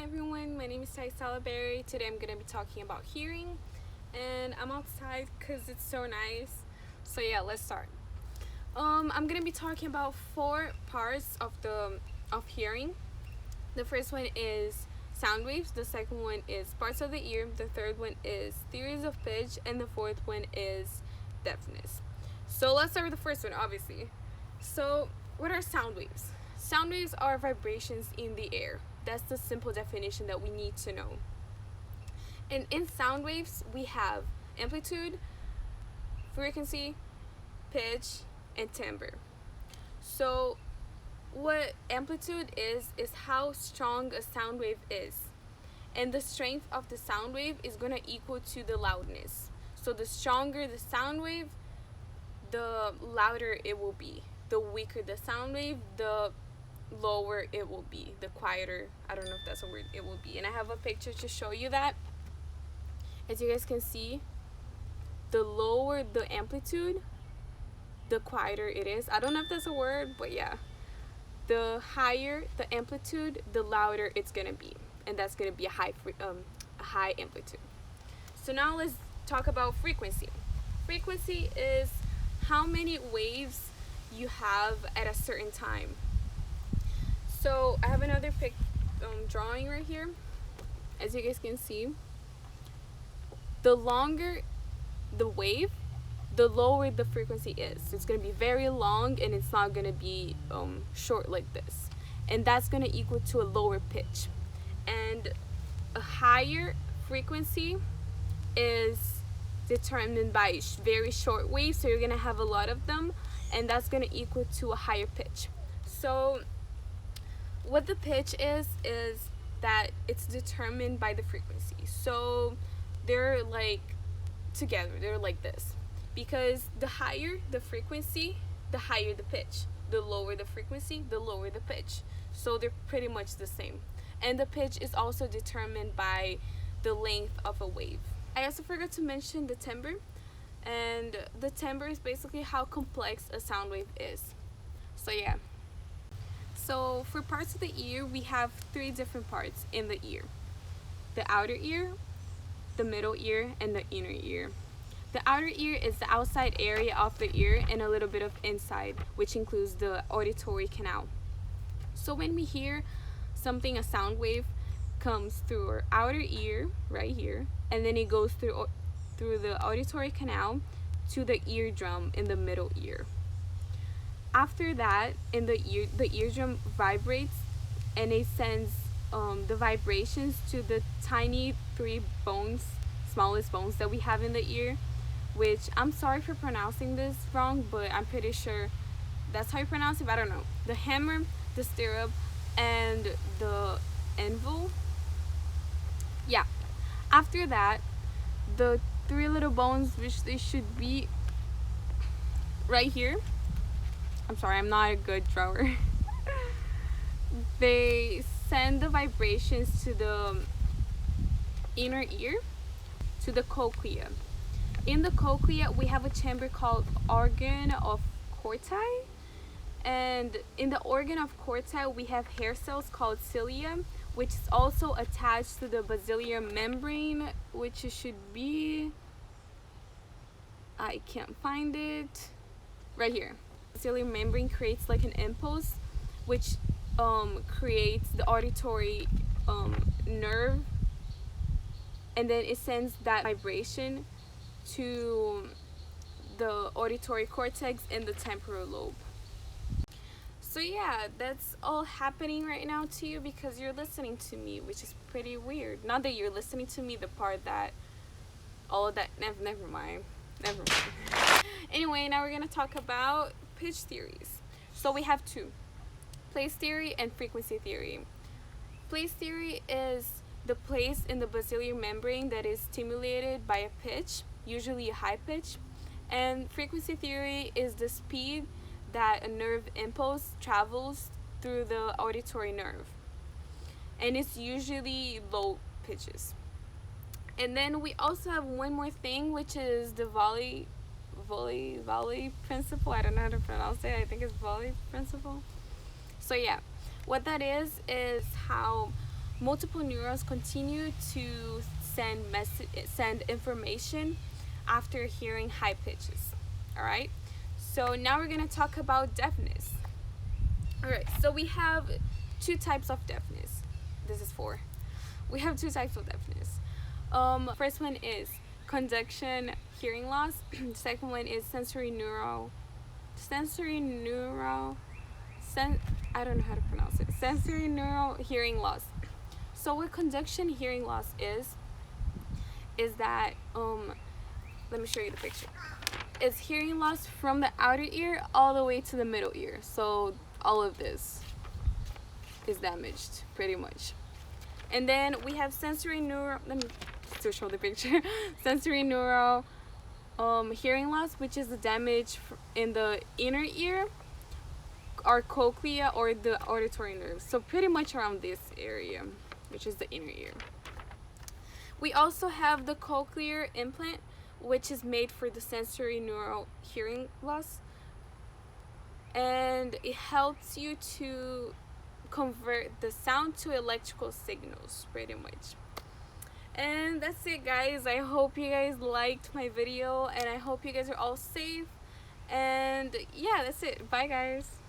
Hi everyone, my name is Ty Salaberry. Today I'm going to be talking about hearing, and I'm outside because it's so nice. So yeah, let's start. I'm going to be talking about four parts of hearing. The first one is sound waves, the second one is parts of the ear, the third one is theories of pitch, and the fourth one is deafness. So let's start with the first one, obviously. So what are sound waves? Sound waves are vibrations in the air. That's the simple definition that we need to know. And in sound waves, we have amplitude, frequency, pitch, and timbre. So what amplitude is how strong a sound wave is. And the strength of the sound wave is going to equal to the loudness. So the stronger the sound wave, the louder it will be. The weaker the sound wave, the lower it will be, the quieter, I don't know if that's a word, it will be. And I have a picture to show you that. As you guys can see, the lower the amplitude, the quieter it is. I don't know if that's a word, but yeah, the higher the amplitude, the louder it's gonna be, and that's gonna be a high amplitude. So now let's talk about frequency. Frequency is how many waves you have at a certain time. So I have another drawing right here. As you guys can see, the longer the wave, the lower the frequency is. It's going to be very long, and it's not going to be short like this. And that's going to equal to a lower pitch. And a higher frequency is determined by very short waves, so you're going to have a lot of them, and that's going to equal to a higher pitch. So what the pitch is that it's determined by the frequency. So they're like together, they're like this, because the higher the frequency, the higher the pitch. The lower the frequency, the lower the pitch. So they're pretty much the same. And the pitch is also determined by the length of a wave. I also forgot to mention the timbre, and the timbre is basically how complex a sound wave is. So yeah. So for parts of the ear, we have three different parts in the ear: the outer ear, the middle ear, and the inner ear. The outer ear is the outside area of the ear and a little bit of inside, which includes the auditory canal. So when we hear something, a sound wave comes through our outer ear right here, and then it goes through the auditory canal to the eardrum in the middle ear. After that, in the eardrum vibrates, and it sends the vibrations to the tiny three bones, smallest bones that we have in the ear, which I'm sorry for pronouncing this wrong, but I'm pretty sure that's how you pronounce it, but I don't know. The hammer, the stirrup, and the anvil. Yeah. After that, the three little bones, which they should be right here. I'm sorry, I'm not a good drawer. They send the vibrations to the inner ear, to the cochlea. In the cochlea, we have a chamber called organ of Corti. And in the organ of Corti, we have hair cells called cilia, which is also attached to the basilar membrane, which should be, I can't find it, right here. Basilar membrane creates like an impulse, which creates the auditory nerve, and then it sends that vibration to the auditory cortex in the temporal lobe. So yeah, that's all happening right now to you because you're listening to me, which is pretty weird. Not that you're listening to me, the part that all of that, never mind. Anyway, now we're gonna talk about pitch theories. So we have two: place theory and frequency theory. Place theory is the place in the basilar membrane that is stimulated by a pitch, usually a high pitch, and frequency theory is the speed that a nerve impulse travels through the auditory nerve, and it's usually low pitches. And then we also have one more thing, which is the Vallée principle. I don't know how to pronounce it. I think it's Vallée principle. So yeah, what that is how multiple neurons continue to send information after hearing high pitches. All right, so now we're going to talk about deafness. All right, so we have two types of deafness. This is four. We have two types of deafness. First one is conduction hearing loss. Second one is I don't know how to pronounce it. Sensory neural hearing loss. So what conduction hearing loss is that let me show you the picture. It's hearing loss from the outer ear all the way to the middle ear. So all of this is damaged pretty much. And then we have sensory neural, let me still show the picture. Sensory neural hearing loss, which is the damage in the inner ear, our cochlea, or the auditory nerves. So pretty much around this area, which is the inner ear. We also have the cochlear implant, which is made for the sensory neural hearing loss, and it helps you to convert the sound to electrical signals pretty much. And that's it, guys. I hope you guys liked my video, and I hope you guys are all safe. And yeah, that's it. Bye, guys.